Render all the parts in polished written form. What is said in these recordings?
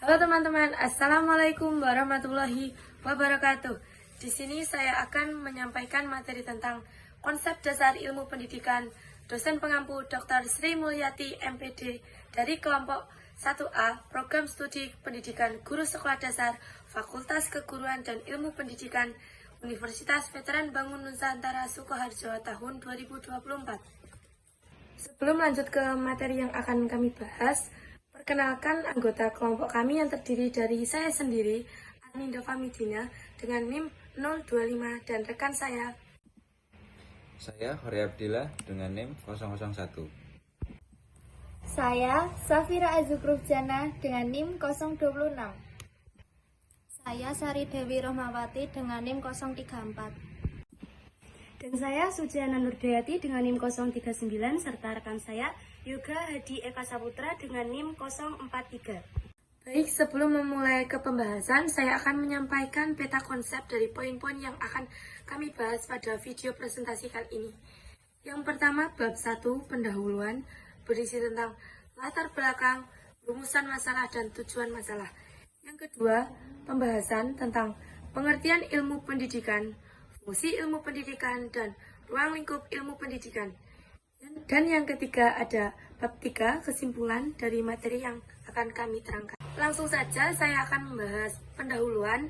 Halo teman-teman, Assalamualaikum warahmatullahi wabarakatuh. Di sini saya akan menyampaikan materi tentang konsep dasar ilmu pendidikan dosen pengampu Dr. Sri Mulyati MPD dari kelompok 1A Program Studi Pendidikan Guru Sekolah Dasar Fakultas Keguruan dan Ilmu Pendidikan Universitas Veteran Bangun Nusantara Sukoharjo tahun 2024. Sebelum lanjut ke materi yang akan kami bahas, perkenalkan anggota kelompok kami yang terdiri dari saya sendiri, Aninda Famidina, dengan NIM 025 dan rekan saya. Saya Hori Abdillah dengan NIM 001. Saya Safira Azukrufjana dengan NIM 026. Saya Sari Dewi Rohmawati dengan NIM 034. Dan saya Sujiana Nurdayati dengan NIM 039 serta rekan saya Yoga Hadi Eka Saputra dengan NIM 043. Baik, sebelum memulai ke pembahasan, saya akan menyampaikan peta konsep dari poin-poin yang akan kami bahas pada video presentasi kali ini. Yang pertama, bab 1, pendahuluan, berisi tentang latar belakang, rumusan masalah, dan tujuan masalah. Yang kedua, pembahasan tentang pengertian ilmu pendidikan, fungsi ilmu pendidikan, dan ruang lingkup ilmu pendidikan. Dan yang ketiga ada bab 3, kesimpulan dari materi yang akan kami terangkan. Langsung saja saya akan membahas pendahuluan.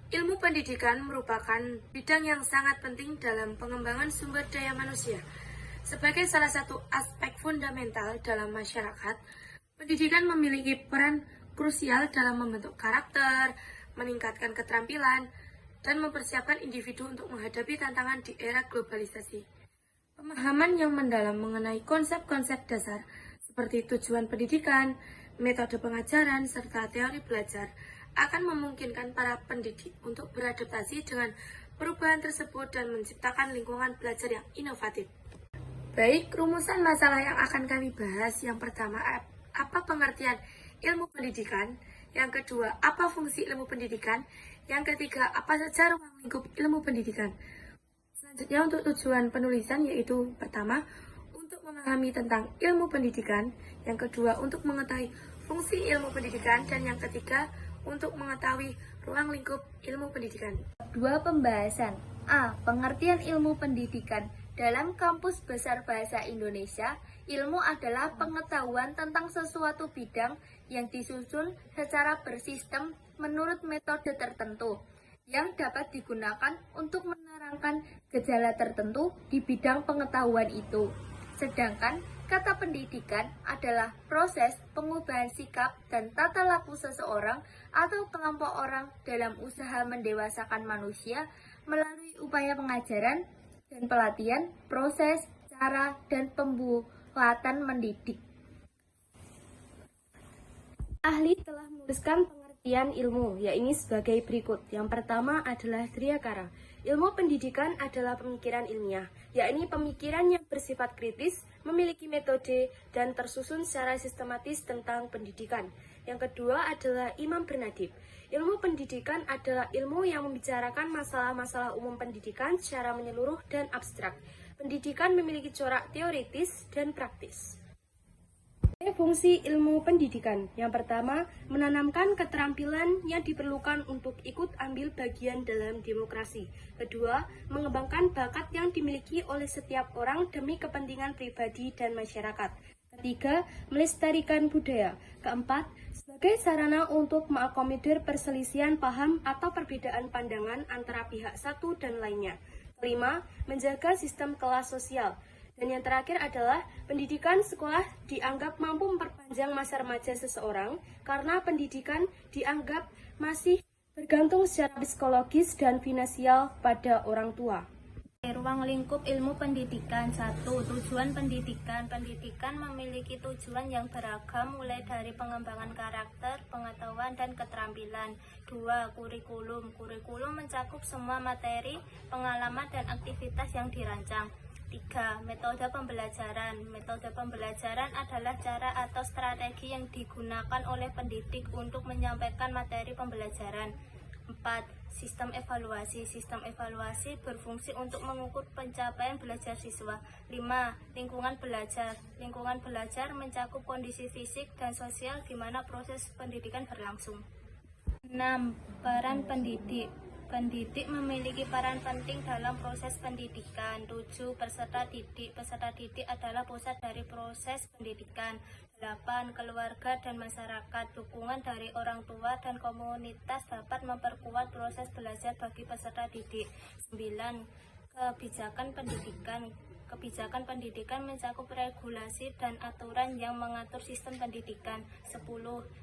Ilmu pendidikan merupakan bidang yang sangat penting dalam pengembangan sumber daya manusia. Sebagai salah satu aspek fundamental dalam masyarakat, pendidikan memiliki peran krusial dalam membentuk karakter, meningkatkan keterampilan, dan mempersiapkan individu untuk menghadapi tantangan di era globalisasi. Pemahaman yang mendalam mengenai konsep-konsep dasar seperti tujuan pendidikan, metode pengajaran, serta teori belajar akan memungkinkan para pendidik untuk beradaptasi dengan perubahan tersebut dan menciptakan lingkungan belajar yang inovatif. Baik, rumusan masalah yang akan kami bahas. Yang pertama, apa pengertian ilmu pendidikan? Yang kedua, apa fungsi ilmu pendidikan? Yang ketiga, apa saja ruang lingkup ilmu pendidikan? Selanjutnya untuk tujuan penulisan yaitu pertama, untuk memahami tentang ilmu pendidikan, yang kedua untuk mengetahui fungsi ilmu pendidikan, dan yang ketiga untuk mengetahui ruang lingkup ilmu pendidikan. 2. Pembahasan A. Pengertian ilmu pendidikan. Dalam Kamus Besar Bahasa Indonesia, ilmu adalah pengetahuan tentang sesuatu bidang yang disusun secara bersistem menurut metode tertentu yang dapat digunakan untuk menerangkan gejala tertentu di bidang pengetahuan itu. Sedangkan kata pendidikan adalah proses pengubahan sikap dan tata laku seseorang atau kelompok orang dalam usaha mendewasakan manusia melalui upaya pengajaran dan pelatihan, proses, cara, dan pembuatan mendidik. Ahli telah menuliskan pengertian ilmu, yaitu sebagai berikut. Yang pertama adalah Driyakara. Ilmu pendidikan adalah pemikiran ilmiah, yakni pemikiran yang bersifat kritis, memiliki metode, dan tersusun secara sistematis tentang pendidikan. Yang kedua adalah Imam Bernadib. Ilmu pendidikan adalah ilmu yang membicarakan masalah-masalah umum pendidikan secara menyeluruh dan abstrak. Pendidikan memiliki corak teoritis dan praktis. Fungsi ilmu pendidikan. Yang pertama, menanamkan keterampilan yang diperlukan untuk ikut ambil bagian dalam demokrasi. Kedua, mengembangkan bakat yang dimiliki oleh setiap orang demi kepentingan pribadi dan masyarakat. Ketiga, melestarikan budaya. Keempat, sebagai sarana untuk mengakomodir perselisihan paham atau perbedaan pandangan antara pihak satu dan lainnya. Kelima, menjaga sistem kelas sosial. Dan yang terakhir adalah pendidikan sekolah dianggap mampu memperpanjang masa remaja seseorang karena pendidikan dianggap masih bergantung secara psikologis dan finansial pada orang tua. Ruang lingkup ilmu pendidikan. 1. Tujuan pendidikan. Pendidikan memiliki tujuan yang beragam mulai dari pengembangan karakter, pengetahuan, dan keterampilan. 2. Kurikulum. Kurikulum mencakup semua materi, pengalaman, dan aktivitas yang dirancang. 3. Metode pembelajaran. Metode pembelajaran adalah cara atau strategi yang digunakan oleh pendidik untuk menyampaikan materi pembelajaran. 4. Sistem evaluasi. Sistem evaluasi berfungsi untuk mengukur pencapaian belajar siswa. 5. Lingkungan belajar. Lingkungan belajar mencakup kondisi fisik dan sosial di mana proses pendidikan berlangsung. 6. Peran pendidik. Pendidik memiliki peran penting dalam proses pendidikan. 7. Peserta didik. Peserta didik adalah pusat dari proses pendidikan. 8. Keluarga dan masyarakat. Dukungan dari orang tua dan komunitas dapat memperkuat proses belajar bagi peserta didik. 9. Kebijakan pendidikan. Kebijakan pendidikan mencakup regulasi dan aturan yang mengatur sistem pendidikan. 10.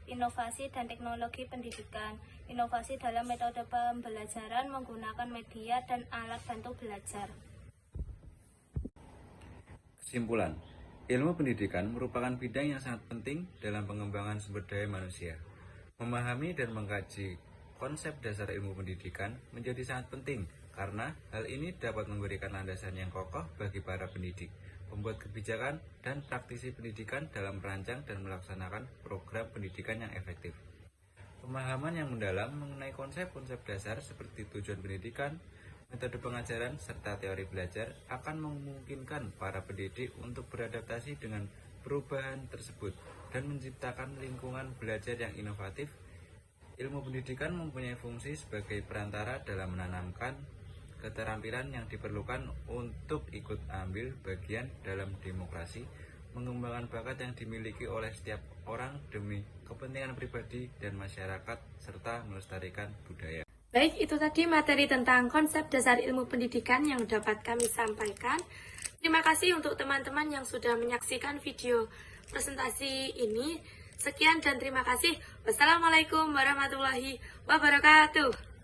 Inovasi dan teknologi pendidikan. Inovasi dalam metode pembelajaran menggunakan media dan alat bantu belajar. Kesimpulan, ilmu pendidikan merupakan bidang yang sangat penting dalam pengembangan sumber daya manusia. Memahami dan mengkaji konsep dasar ilmu pendidikan menjadi sangat penting karena hal ini dapat memberikan landasan yang kokoh bagi para pendidik, pembuat kebijakan, dan praktisi pendidikan dalam merancang dan melaksanakan program pendidikan yang efektif. Pemahaman yang mendalam mengenai konsep-konsep dasar seperti tujuan pendidikan, metode pengajaran, serta teori belajar akan memungkinkan para pendidik untuk beradaptasi dengan perubahan tersebut dan menciptakan lingkungan belajar yang inovatif. Ilmu pendidikan mempunyai fungsi sebagai perantara dalam menanamkan keterampilan yang diperlukan untuk ikut ambil bagian dalam demokrasi, mengembangkan bakat yang dimiliki oleh setiap orang demi kepentingan pribadi dan masyarakat, serta melestarikan budaya. Baik, itu tadi materi tentang konsep dasar ilmu pendidikan yang dapat kami sampaikan. Terima kasih untuk teman-teman yang sudah menyaksikan video presentasi ini. Sekian dan terima kasih. Wassalamualaikum warahmatullahi wabarakatuh.